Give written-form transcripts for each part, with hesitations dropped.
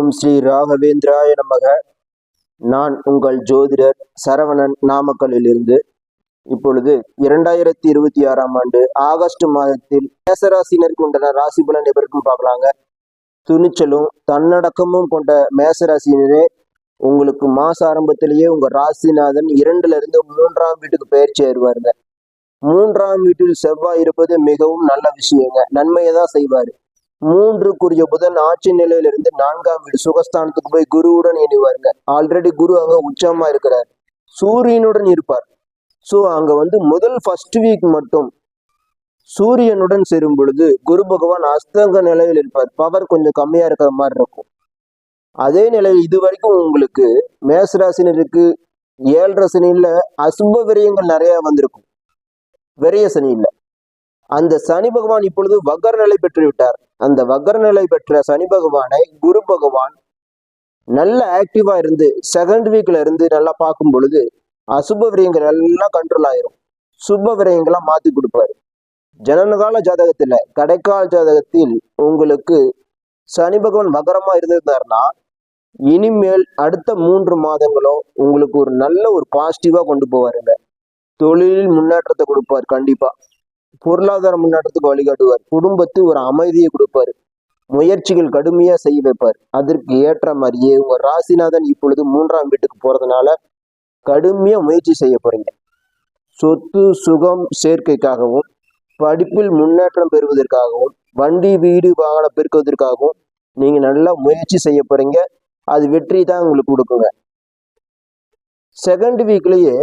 ஓம் ஸ்ரீ ராகவேந்திராய நமக. நான் உங்கள் ஜோதிடர் சரவணன், நாமக்கல்லிலிருந்து. இப்பொழுது 2026ஆம் ஆண்டு ஆகஸ்ட் மாதத்தில் மேசராசினருக்கு உண்டான ராசி பலன் எவருக்கும் பார்க்கலாங்க. துணிச்சலும் தன்னடக்கமும் கொண்ட மேசராசினரே, உங்களுக்கு மாச ஆரம்பத்திலேயே உங்க ராசிநாதன் 2ல இருந்து 3ஆம் வீட்டுக்கு பயிற்சி ஆயிடுவாருங்க. 3ஆம் வீட்டில் செவ்வாய் இருப்பது மிகவும் நல்ல விஷயங்க. நன்மையை தான் செய்வாரு. 3க்குரிய புதன் ஆட்சி நிலையிலிருந்து 4ஆம் வீடு சுகஸ்தானத்துக்கு போய் குருவுடன் இணைவாருங்க. ஆல்ரெடி குரு அங்க உச்சமா இருக்கிறார், சூரியனுடன் இருப்பார். ஸோ அங்க முதல் ஃபர்ஸ்ட் வீக் மட்டும் சூரியனுடன் சேரும் பொழுது குரு பகவான் அஸ்தங்க நிலையில் இருப்பார். பவர் கொஞ்சம் கம்மியா இருக்கிற மாதிரி இருக்கும். அதே நிலையில் இது வரைக்கும் உங்களுக்கு மேசராசினருக்கு 7 சனியில அசுப விரயங்கள் நிறைய வந்திருக்கும். விரய சனி இல்லை, அந்த சனி பகவான் இப்பொழுது வக்கர நிலை பெற்று விட்டார். அந்த வக்கர நிலை பெற்ற சனி பகவானை குரு பகவான் நல்ல ஆக்டிவா இருந்து செகண்ட் வீக்ல இருந்து நல்லா பார்க்கும் பொழுது அசுப விரயங்கள் எல்லாம் கண்ட்ரோல் ஆயிரும். சுப விரயங்களா மாத்தி கொடுப்பாரு. ஜனனகால ஜாதகத்துல கடைக்கால ஜாதகத்தில் உங்களுக்கு சனி பகவான் வக்கரமா இருந்திருந்தாருன்னா இனிமேல் அடுத்த 3 மாதங்களும் உங்களுக்கு ஒரு நல்ல ஒரு பாசிட்டிவா கொண்டு போவாருங்க. தொழிலில் முன்னேற்றத்தை கொடுப்பார், கண்டிப்பா பொருளாதார முன்னேற்றத்துக்கு வழிகாட்டுவார், குடும்பத்துக்கு ஒரு அமைதியை கொடுப்பாரு, முயற்சிகள் கடுமையா செய்ய வைப்பார். அதற்கு ஏற்ற மாதிரியே உங்க ராசிநாதன் இப்பொழுது 3ஆம் வீட்டுக்கு போறதுனால கடுமையா முயற்சி செய்ய போறீங்க. சொத்து சுகம் சேர்க்கைக்காகவும், படிப்பில் முன்னேற்றம் பெறுவதற்காகவும், வண்டி வீடு வாகனம் பெருக்குவதற்காகவும் நீங்க நல்லா முயற்சி செய்ய போறீங்க. அது வெற்றி தான் உங்களுக்கு கொடுக்குங்க. செகண்ட் வீக்லயே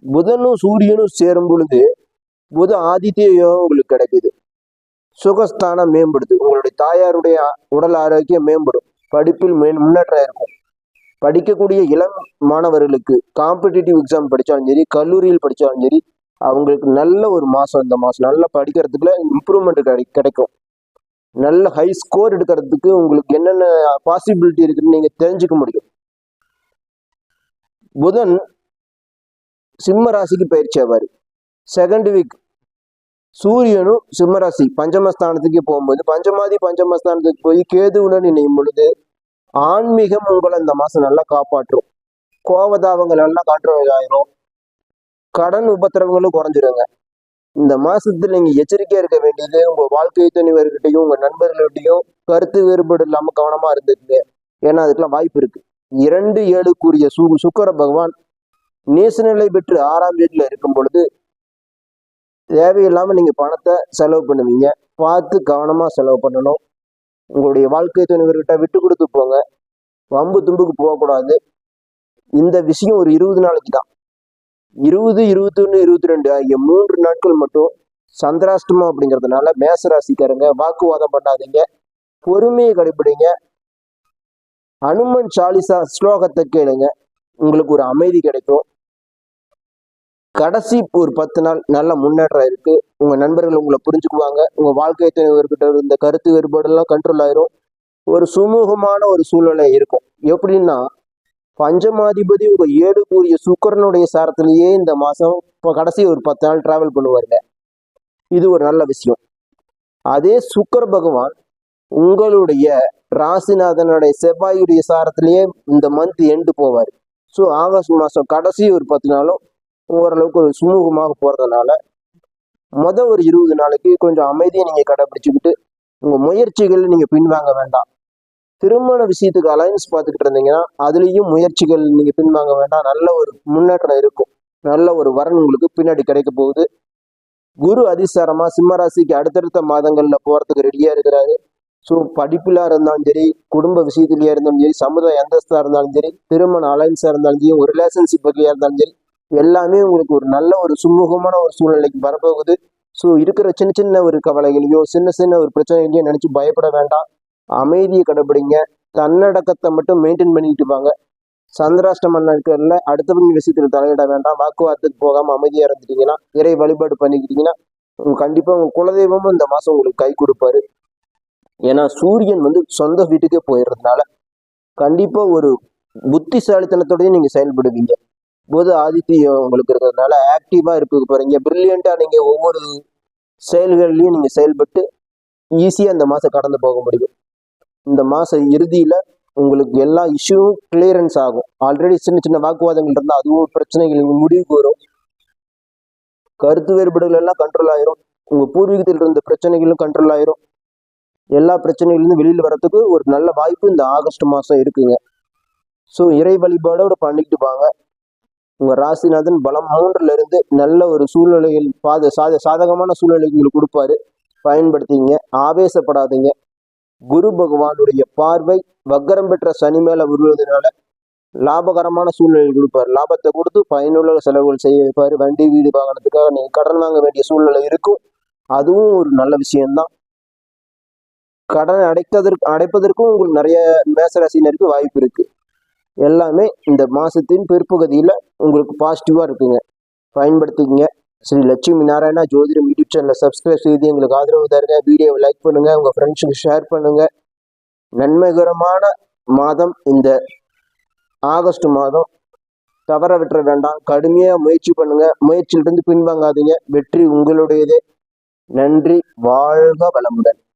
புதனும் சூரியனும் சேரும் பொழுது புத ஆதித்ய யோகம் உங்களுக்கு கிடைக்குது. சுகஸ்தானம் மேம்படுது, உங்களுடைய தாயாருடைய உடல் ஆரோக்கியம் மேம்படும், படிப்பில் முன்னேற்றம் இருக்கும். படிக்கக்கூடிய இளம் மாணவர்களுக்கு காம்படிட்டிவ் எக்ஸாம் படித்தாலும் சரி, கல்லூரியில் படித்தாலும் சரி, அவங்களுக்கு நல்ல ஒரு மாதம், இந்த மாதம் நல்லா படிக்கிறதுக்குள்ள இம்ப்ரூவ்மெண்ட் கிடைக்கும். நல்ல ஹை ஸ்கோர் எடுக்கிறதுக்கு உங்களுக்கு என்னென்ன பாசிபிலிட்டி இருக்குன்னு நீங்க தெரிஞ்சுக்க முடியும். புதன் சிம்ம ராசிக்கு பயிற்சி ஆவார். செகண்ட் வீக் சூரியனும் சிம்மராசி பஞ்சமஸ்தானத்துக்கு போகும்போது பஞ்சமஸ்தானத்துக்கு போய் கேதுவுடன் இணையும் பொழுது ஆன்மீகம் உங்களை இந்த மாசம் நல்லா காப்பாற்றும். கோபதாபங்கள் எல்லாம் கண்ட்ரோல் ஆயிரும். கடன் உபத்திரவங்களும் குறைஞ்சிருங்க. இந்த மாசத்துல நீங்க எச்சரிக்கையா இருக்க வேண்டியது உங்க வாழ்க்கை துணைவர்கிட்டையும் உங்க நண்பர்கள்கிட்டையும் கருத்து வேறுபாடு இல்லாம கவனமா இருந்துக்குங்க. ஏன்னா அதுக்கெல்லாம் வாய்ப்பு இருக்கு. 2-7க்குரிய சுக்கிர பகவான் நீசநிலை பெற்று 6ஆம் வீட்டுல இருக்கும் பொழுது தேவையில்லாம நீங்க பணத்தை செலவு பண்ணுவீங்க. பார்த்து கவனமா செலவு பண்ணணும். உங்களுடைய வாழ்க்கை துணைவர்கிட்ட விட்டு கொடுத்து போங்க. வம்பு தும்புக்கு போகக்கூடாது. இந்த விஷயம் ஒரு 20 நாளைக்கு தான். 20, 21, 22 ஆகிய 3 நாட்கள் மட்டும் சந்திராஷ்டமம் அப்படிங்கிறதுனால மேசராசிக்காரங்க வாக்குவாதம் பண்ணாதீங்க, பொறுமையை கடைபிடிங்க. அனுமன் சாலிசா ஸ்லோகத்தை கேளுங்க, உங்களுக்கு ஒரு அமைதி கிடைக்கும். கடைசி ஒரு 10 நாள் நல்ல முன்னேற்றம் இருக்கு. உங்க நண்பர்கள் உங்களை புரிஞ்சுக்குவாங்க. உங்க வாழ்க்கை துணைவர்கிட்ட இருந்த கருத்து வேறுபாடு எல்லாம் கண்ட்ரோல் ஆயிரும். ஒரு சுமூகமான ஒரு சூழ்நிலை இருக்கும். எப்படின்னா பஞ்சமாதிபதி உங்க 7க்குரிய சுக்கிரனுடைய சாரத்திலேயே இந்த மாசம் கடைசி ஒரு 10 நாள் டிராவல் பண்ணுவாருங்க. இது ஒரு நல்ல விஷயம். அதே சுக்கிர பகவான் உங்களுடைய ராசிநாதனுடைய செவ்வாயுடைய சாரத்திலேயே இந்த மந்த் எண்டு போவார். ஸோ ஆகஸ்ட் மாசம் கடைசி ஒரு 10 நாளும் ஓரளவுக்கு ஒரு சுமூகமாக போறதுனால ஒரு 20 நாளைக்கு கொஞ்சம் அமைதியை நீங்க கடைபிடிச்சுக்கிட்டு உங்க முயற்சிகள் நீங்க பின்வாங்க வேண்டாம். திருமண விஷயத்துக்கு அலைன்ஸ் பார்த்துக்கிட்டு இருந்தீங்கன்னா அதுலேயும் முயற்சிகள் நீங்க பின்வாங்க வேண்டாம். நல்ல ஒரு முன்னேற்றம் இருக்கும். நல்ல ஒரு வரன் உங்களுக்கு பின்னாடி கிடைக்க போகுது. குரு அதிசாரமா சிம்மராசிக்கு அடுத்தடுத்த மாதங்கள்ல போறதுக்கு ரெடியா இருக்கிறாரு. ஸோ படிப்புலா இருந்தாலும் சரி, குடும்ப விஷயத்திலேயே இருந்தாலும் சரி, சமுதாய அந்தஸ்தா இருந்தாலும் சரி, திருமண அலைன்ஸா இருந்தாலும் சரி, ஒரு ரிலேஷன்ஷிப் வகையா இருந்தாலும் சரி, எல்லாமே உங்களுக்கு ஒரு நல்ல ஒரு சுமூகமான ஒரு சூழ்நிலைக்கு வரப்போகுது. ஸோ இருக்கிற சின்ன சின்ன ஒரு கவலைகளையோ சின்ன சின்ன ஒரு பிரச்சனைகளையோ நினைச்சு பயப்பட வேண்டாம். அமைதியை கடைபிடிங்க. தன்னடக்கத்தை மட்டும் மெயின்டைன் பண்ணிக்கிட்டு வாங்க. சந்திராஷ்டம நாட்கள்ல அடுத்தவங்க விஷயத்துல தலையிட வேண்டாம். வாக்குவாதத்துக்கு போகாம அமைதியா இருந்துட்டீங்கன்னா, இறை வழிபாடு பண்ணிக்கிட்டீங்கன்னா கண்டிப்பா உங்க குலதெய்வமும் இந்த மாசம் உங்களுக்கு கை கொடுப்பாரு. ஏன்னா சூரியன் சொந்த வீட்டுக்கே போயிடுறதுனால கண்டிப்பா ஒரு புத்திசாலித்தனத்தோடய நீங்க செயல்படுவீங்க. புத ஆதித்யம் உங்களுக்கு இருக்கிறதுனால ஆக்டிவா இருக்க போறீங்க. பிரில்லியண்டா நீங்க ஒவ்வொரு செயல்கள்லையும் நீங்க செயல்பட்டு ஈஸியா இந்த மாசம் கடந்து போக முடியும். இந்த மாச இறுதியில உங்களுக்கு எல்லா இஷ்யூவும் கிளியரன்ஸ் ஆகும். ஆல்ரெடி சின்ன சின்ன வாக்குவாதங்கள் இருந்தால் அதுவும் பிரச்சனைகள் முடிவுக்கு வரும். கருத்து வேறுபாடுகள் எல்லாம் கண்ட்ரோல் ஆயிரும். உங்க பூர்வீகத்தில் இருந்த பிரச்சனைகளும் கண்ட்ரோல் ஆயிரும். எல்லா பிரச்சனைகளிலிருந்து வெளியில் வர்றதுக்கு ஒரு நல்ல வாய்ப்பு இந்த ஆகஸ்ட் மாசம் இருக்குங்க. ஸோ இறை வழிபாடோட பண்ணிக்கிட்டு வாங்க. உங்க ராசிநாதன் பலம் 3ல இருந்து நல்ல ஒரு சூழ்நிலைகள் சாதகமான சூழ்நிலை உங்களுக்கு கொடுப்பாரு. பயன்படுத்திங்க. ஆவேசப்படாதீங்க. குரு பகவானுடைய பார்வை வக்கரம் பெற்ற சனி மேல விழுவதனால லாபகரமான சூழ்நிலை கொடுப்பாரு. லாபத்தை கொடுத்து பயனுள்ள செலவுகள் செய்ய வைப்பாரு. வண்டி வீடு வாங்கினதுக்காக நீங்க கடன் வாங்க வேண்டிய சூழ்நிலை இருக்கும். அதுவும் ஒரு நல்ல விஷயம்தான். கடன் அடைப்பதற்கும் உங்களுக்கு நிறைய மேசராசினருக்கு வாய்ப்பு இருக்கு. எல்லாமே இந்த மாசத்தின் பிற்பகுதியில உங்களுக்கு பாசிட்டிவா இருக்குங்க. பயன்படுத்திக்கங்க. ஸ்ரீ லட்சுமி நாராயணா ஜோதிடம் யூடியூப் சேனலை சப்ஸ்கிரைப் செய்து எங்களுக்கு ஆதரவு தருங்க. வீடியோவை லைக் பண்ணுங்க. உங்க ஃப்ரெண்ட்ஸுக்கு ஷேர் பண்ணுங்க. நன்மைகரமான மாதம் இந்த ஆகஸ்ட் மாதம். தவற விட்டுற வேண்டாம். கடுமையா முயற்சி பண்ணுங்க. முயற்சியிலிருந்து பின்வாங்காதீங்க. வெற்றி உங்களுடையதே. நன்றி. வாழ்க வளமுடன்.